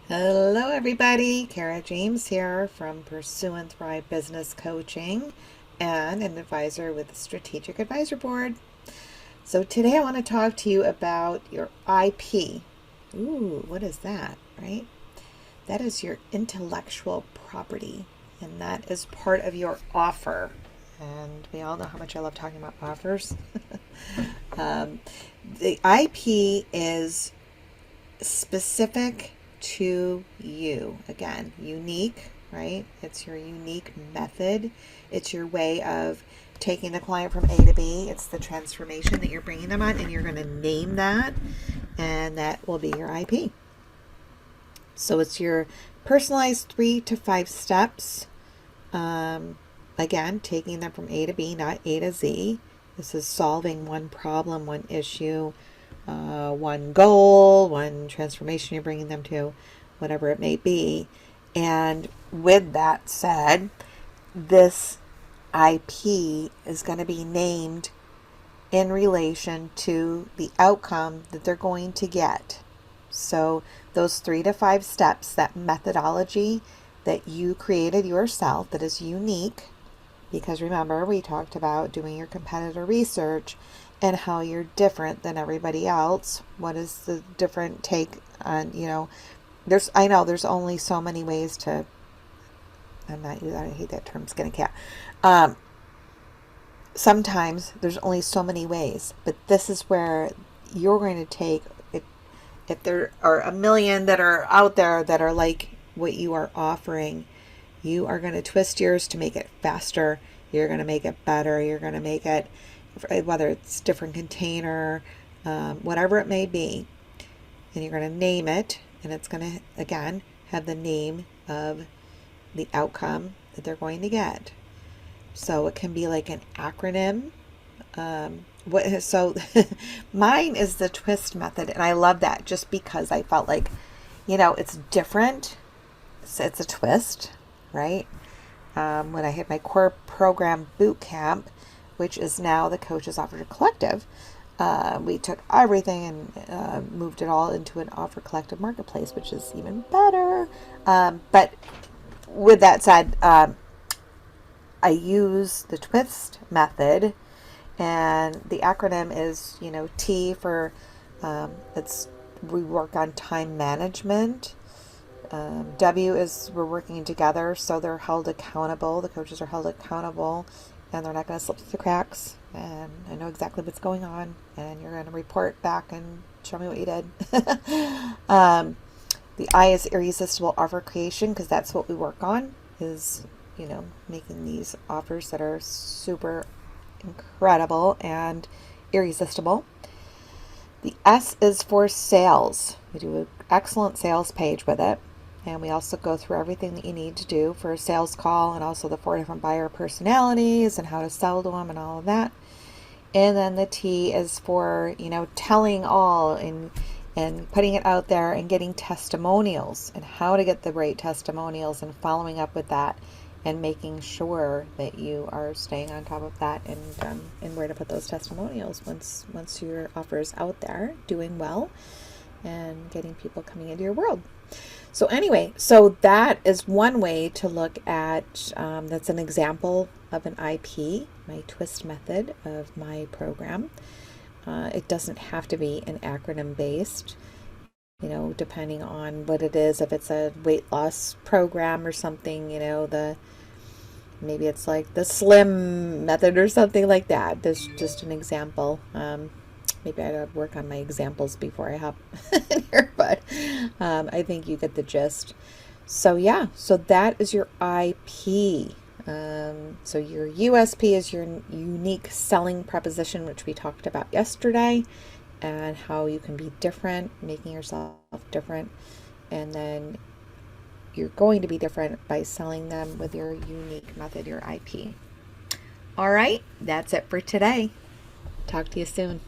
Hello, everybody. Kara James here from Pursue and Thrive Business Coaching and an advisor with the Strategic Advisor Board. So, today I want to talk to you about your IP. Ooh, what is that, right? That is your intellectual property, and that is part of your offer. And we all know how much I love talking about offers. The IP is specific to you. Again, unique, right? It's your unique method. It's your way of taking the client from A to B. It's the transformation that you're bringing them on, and you're going to name that, and that will be your IP. So it's your personalized 3 to 5 steps. Again, taking them from A to B, not A to Z. This is solving one problem, one issue, one goal, one transformation you're bringing them to, whatever it may be. And with that said, this IP is going to be named in relation to the outcome that they're going to get. So those 3 to 5 steps, that methodology that you created yourself that is unique, because remember, we talked about doing your competitor research and how you're different than everybody else. What is the different take on, I know there's only so many ways to, I hate that term, skin a cat. Sometimes there's only so many ways, but this is where you're going to take, if there are a million that are out there that are like what you are offering, you are going to twist yours to make it faster. You're going to make it better. You're going to make it, whether it's different container, whatever it may be, and you're going to name it, and it's going to, again, have the name of the outcome that they're going to get. So it can be like an acronym. So mine is the twist method, and I love that just because I felt like, it's different. It's a twist, right? When I hit my core program boot camp, which is now the Coaches Offer Collective, we took everything and moved it all into an Offer Collective marketplace, which is even better. But with that said, I use the twist method, and the acronym is, T for we work on time management. W is we're working together, so they're held accountable. The coaches are held accountable, and they're not going to slip through the cracks. And I know exactly what's going on, and you're going to report back and show me what you did. The I is irresistible offer creation, because that's what we work on, is, making these offers that are super incredible and irresistible. The S is for sales. We do an excellent sales page with it. And we also go through everything that you need to do for a sales call, and also the 4 different buyer personalities and how to sell to them and all of that. And then the T is for, telling all and putting it out there and getting testimonials and how to get the right testimonials and following up with that and making sure that you are staying on top of that and where to put those testimonials once your offer is out there doing well and getting people coming into your world. So anyway, so that is one way to look at, that's an example of an IP, my twist method of my program. It doesn't have to be an acronym based, depending on what it is. If it's a weight loss program or something, maybe it's like the SLIM method or something like that. There's just an example. Maybe I gotta work on my examples before I hop in here, but I think you get the gist. So yeah, so that is your IP. So your USP is your unique selling proposition, which we talked about yesterday, and how you can be different, making yourself different, and then you're going to be different by selling them with your unique method, your IP. All right, that's it for today. Talk to you soon.